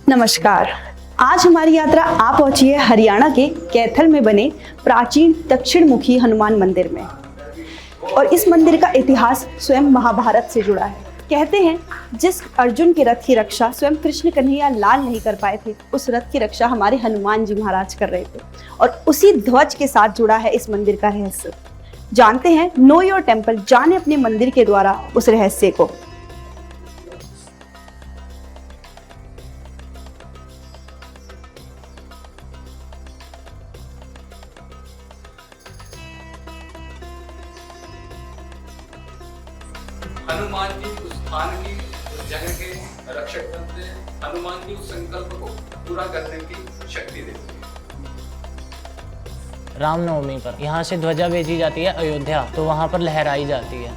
नमस्कार। आज हमारी यात्रा आ पहुंची है हरियाणा के कैथल में बने प्राचीन दक्षिण मुखी हनुमान मंदिर में। और इस मंदिर का इतिहास स्वयं महाभारत से जुड़ा है। कहते हैं जिस अर्जुन के रथ की रक्षा स्वयं कृष्ण कन्हैया लाल नहीं कर पाए थे, उस रथ की रक्षा हमारे हनुमान जी महाराज कर रहे थे। और उसी ध्वज के साथ जुड़ा है इस मंदिर का रहस्य। जानते हैं नो योर टेम्पल, जाने अपने मंदिर के द्वारा उस रहस्य को। हनुमान जी उस स्थान की, उस जगह के रक्षक बनते हैं। हनुमान जी उस संकल्प को पूरा करने की शक्ति देते हैं। रामनवमी पर यहाँ से ध्वजा भेजी जाती है अयोध्या, तो वहाँ पर लहराई जाती है।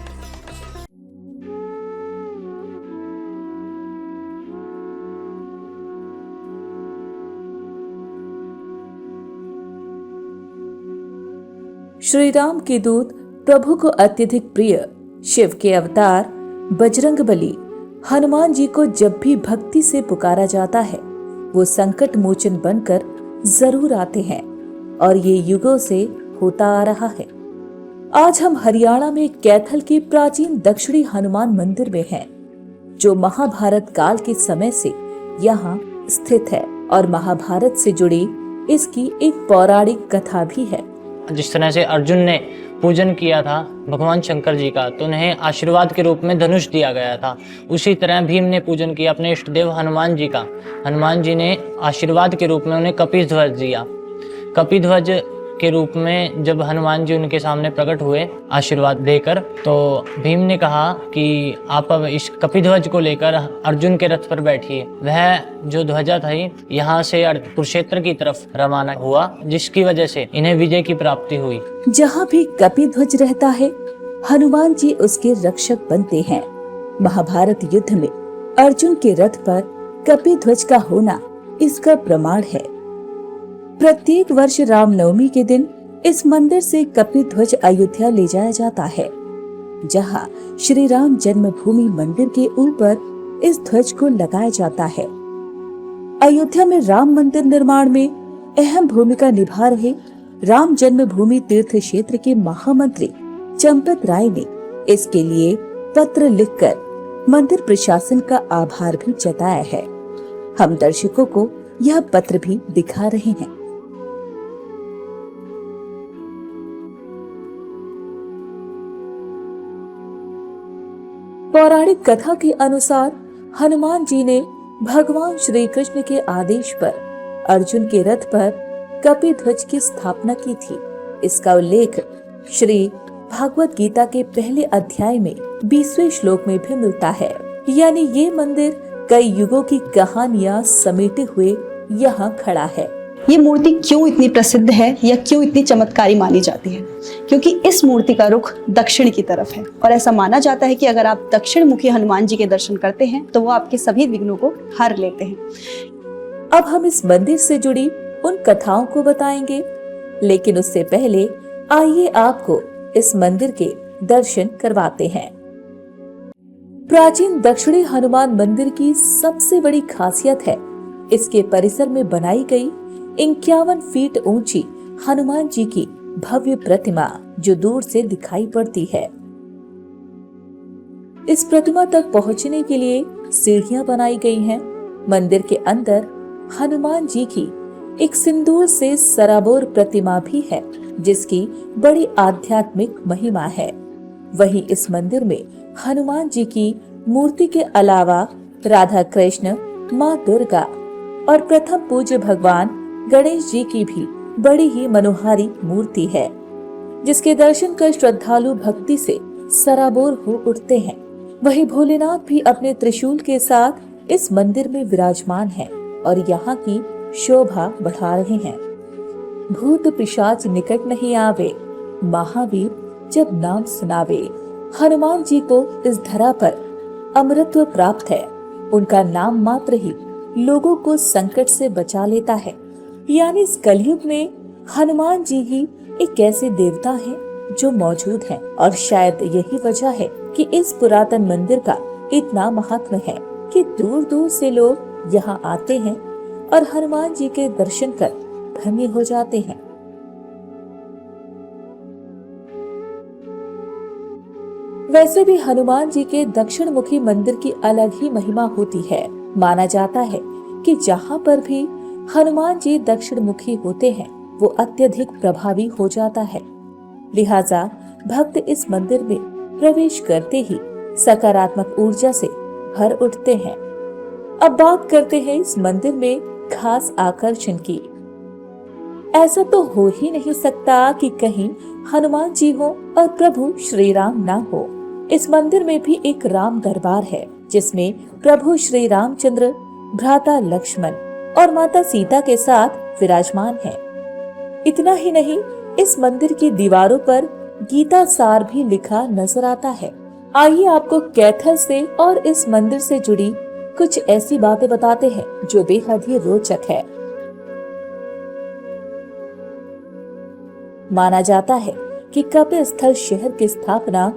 श्री राम के दूत, प्रभु को अत्यधिक प्रिय शिव के अवतार बजरंगबली हनुमान जी को जब भी भक्ति से पुकारा जाता है, वो संकट मोचन बनकर जरूर आते हैं और ये युगों से होता आ रहा है। आज हम हरियाणा में कैथल के प्राचीन दक्षिणी हनुमान मंदिर में हैं, जो महाभारत काल के समय से यहाँ स्थित है और महाभारत से जुड़ी इसकी एक पौराणिक कथा भी है। जिस तरह से अर्जुन ने पूजन किया था भगवान शंकर जी का, तो उन्हें आशीर्वाद के रूप में धनुष दिया गया था। उसी तरह भीम ने पूजन किया अपने इष्ट देव हनुमान जी का। हनुमान जी ने आशीर्वाद के रूप में उन्हें कपि ध्वज दिया। कपि ध्वज के रूप में जब हनुमान जी उनके सामने प्रकट हुए आशीर्वाद देकर, तो भीम ने कहा कि आप अब इस कपि ध्वज को लेकर अर्जुन के रथ पर बैठिए। वह जो ध्वजा था यहाँ से कुरुक्षेत्र की तरफ रवाना हुआ, जिसकी वजह से इन्हें विजय की प्राप्ति हुई। जहाँ भी कपि ध्वज रहता है, हनुमान जी उसके रक्षक बनते हैं। महाभारत युद्ध में अर्जुन के रथ पर कपि ध्वज का होना इसका प्रमाण है। प्रत्येक वर्ष रामनवमी के दिन इस मंदिर से कपि ध्वज अयोध्या ले जाया जाता है, जहाँ श्री राम जन्मभूमि मंदिर के ऊपर इस ध्वज को लगाया जाता है। अयोध्या में राम मंदिर निर्माण में अहम भूमिका निभा रहे राम जन्मभूमि तीर्थ क्षेत्र के महामंत्री चंपत राय ने इसके लिए पत्र लिखकर मंदिर प्रशासन का आभार भी जताया है। हम दर्शकों को यह पत्र भी दिखा रहे हैं। पौराणिक कथा के अनुसार हनुमान जी ने भगवान श्री कृष्ण के आदेश पर अर्जुन के रथ पर कपि ध्वज की स्थापना की थी। इसका उल्लेख श्री भागवत गीता के पहले अध्याय में 20वें श्लोक में भी मिलता है। यानी ये मंदिर कई युगों की कहानियां समेटे हुए यहाँ खड़ा है। ये मूर्ति क्यों इतनी प्रसिद्ध है या क्यों इतनी चमत्कारी मानी जाती है? क्योंकि इस मूर्ति का रुख दक्षिण की तरफ है और ऐसा माना जाता है कि अगर आप दक्षिण मुखी हनुमान जी के दर्शन करते हैं तो वो आपके सभी विघ्नों को हर लेते हैं। अब हम इस मंदिर से जुड़ी उन कथाओं को बताएंगे, लेकिन उससे पहले आइए आपको इस मंदिर के दर्शन करवाते हैं। प्राचीन दक्षिणी हनुमान मंदिर की सबसे बड़ी खासियत है इसके परिसर में बनाई गई 51 फीट ऊंची हनुमान जी की भव्य प्रतिमा, जो दूर से दिखाई पड़ती है। इस प्रतिमा तक पहुंचने के लिए सीढ़ियां बनाई गई हैं। मंदिर के अंदर हनुमान जी की एक सिंदूर से सराबोर प्रतिमा भी है, जिसकी बड़ी आध्यात्मिक महिमा है। वहीं इस मंदिर में हनुमान जी की मूर्ति के अलावा राधा कृष्ण, माँ दुर्गा और प्रथम पूज्य भगवान गणेश जी की भी बड़ी ही मनोहारी मूर्ति है, जिसके दर्शन कर श्रद्धालु भक्ति से सराबोर हो उठते हैं। वहीं भोलेनाथ भी अपने त्रिशूल के साथ इस मंदिर में विराजमान हैं और यहाँ की शोभा बढ़ा रहे हैं। भूत पिशाच निकट नहीं आवे, महावीर जब नाम सुनावे। हनुमान जी को इस धरा पर अमरत्व प्राप्त है। उनका नाम मात्र ही लोगों को संकट से बचा लेता है। यानी इस कलयुग में हनुमान जी ही एक ऐसे देवता हैं जो मौजूद हैं और शायद यही वजह है कि इस पुरातन मंदिर का इतना महत्व है कि दूर दूर से लोग यहाँ आते हैं और हनुमान जी के दर्शन कर धन्य हो जाते हैं। वैसे भी हनुमान जी के दक्षिण मुखी मंदिर की अलग ही महिमा होती है। माना जाता है कि जहाँ पर भी हनुमान जी दक्षिण मुखी होते हैं वो अत्यधिक प्रभावी हो जाता है। लिहाजा भक्त इस मंदिर में प्रवेश करते ही सकारात्मक ऊर्जा से भर उठते हैं। अब बात करते हैं इस मंदिर में खास आकर्षण की। ऐसा तो हो ही नहीं सकता कि कहीं हनुमान जी हो और प्रभु श्री राम ना हो। इस मंदिर में भी एक राम दरबार है जिसमें प्रभु श्री रामचंद्र भ्राता लक्ष्मण और माता सीता के साथ विराजमान हैं। इतना ही नहीं, इस मंदिर की दीवारों पर गीता सार भी लिखा नजर आता है। आइए आपको कैथल से और इस मंदिर से जुड़ी कुछ ऐसी बातें बताते हैं जो बेहद ही रोचक है। माना जाता है कि कपिल स्थल शहर की स्थापना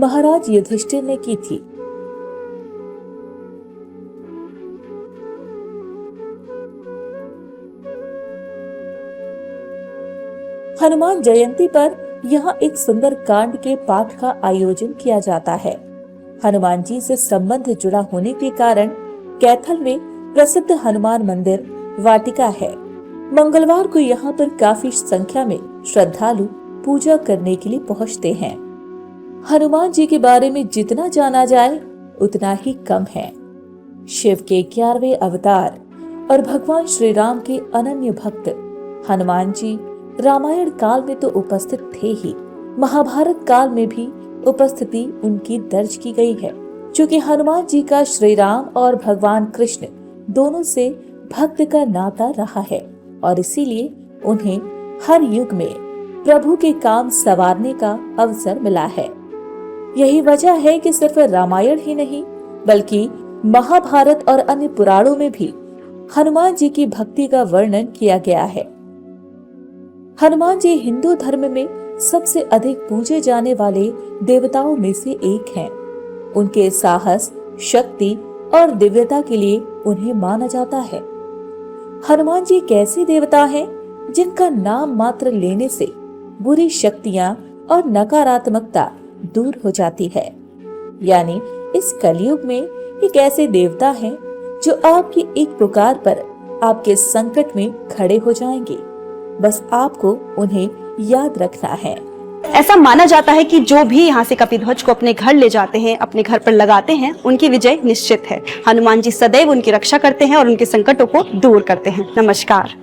महाराज युधिष्ठिर ने की थी। हनुमान जयंती पर यहाँ एक सुंदर कांड के पाठ का आयोजन किया जाता है। हनुमान जी से संबंध जुड़ा होने के कारण कैथल में प्रसिद्ध हनुमान मंदिर वाटिका है। मंगलवार को यहाँ पर काफी संख्या में श्रद्धालु पूजा करने के लिए पहुँचते हैं। हनुमान जी के बारे में जितना जाना जाए उतना ही कम है। शिव के 11वें अवतार और भगवान श्री राम के अनन्य भक्त हनुमान जी रामायण काल में तो उपस्थित थे ही, महाभारत काल में भी उपस्थिति उनकी दर्ज की गई है। क्योंकि हनुमान जी का श्री राम और भगवान कृष्ण दोनों से भक्त का नाता रहा है और इसीलिए उन्हें हर युग में प्रभु के काम संवारने का अवसर मिला है। यही वजह है कि सिर्फ रामायण ही नहीं बल्कि महाभारत और अन्य पुराणों में भी हनुमान जी की भक्ति का वर्णन किया गया है। हनुमान जी हिंदू धर्म में सबसे अधिक पूजे जाने वाले देवताओं में से एक हैं। उनके साहस, शक्ति और दिव्यता के लिए उन्हें माना जाता है। हनुमान जी एक ऐसे देवता हैं जिनका नाम मात्र लेने से बुरी शक्तियां और नकारात्मकता दूर हो जाती है। यानी इस कलयुग में एक ऐसे देवता हैं जो आपकी एक पुकार पर आपके संकट में खड़े हो जाएंगे। बस आपको उन्हें याद रखना है। ऐसा माना जाता है कि जो भी यहाँ से कपिध्वज को अपने घर ले जाते हैं, अपने घर पर लगाते हैं, उनकी विजय निश्चित है। हनुमान जी सदैव उनकी रक्षा करते हैं और उनके संकटों को दूर करते हैं। नमस्कार।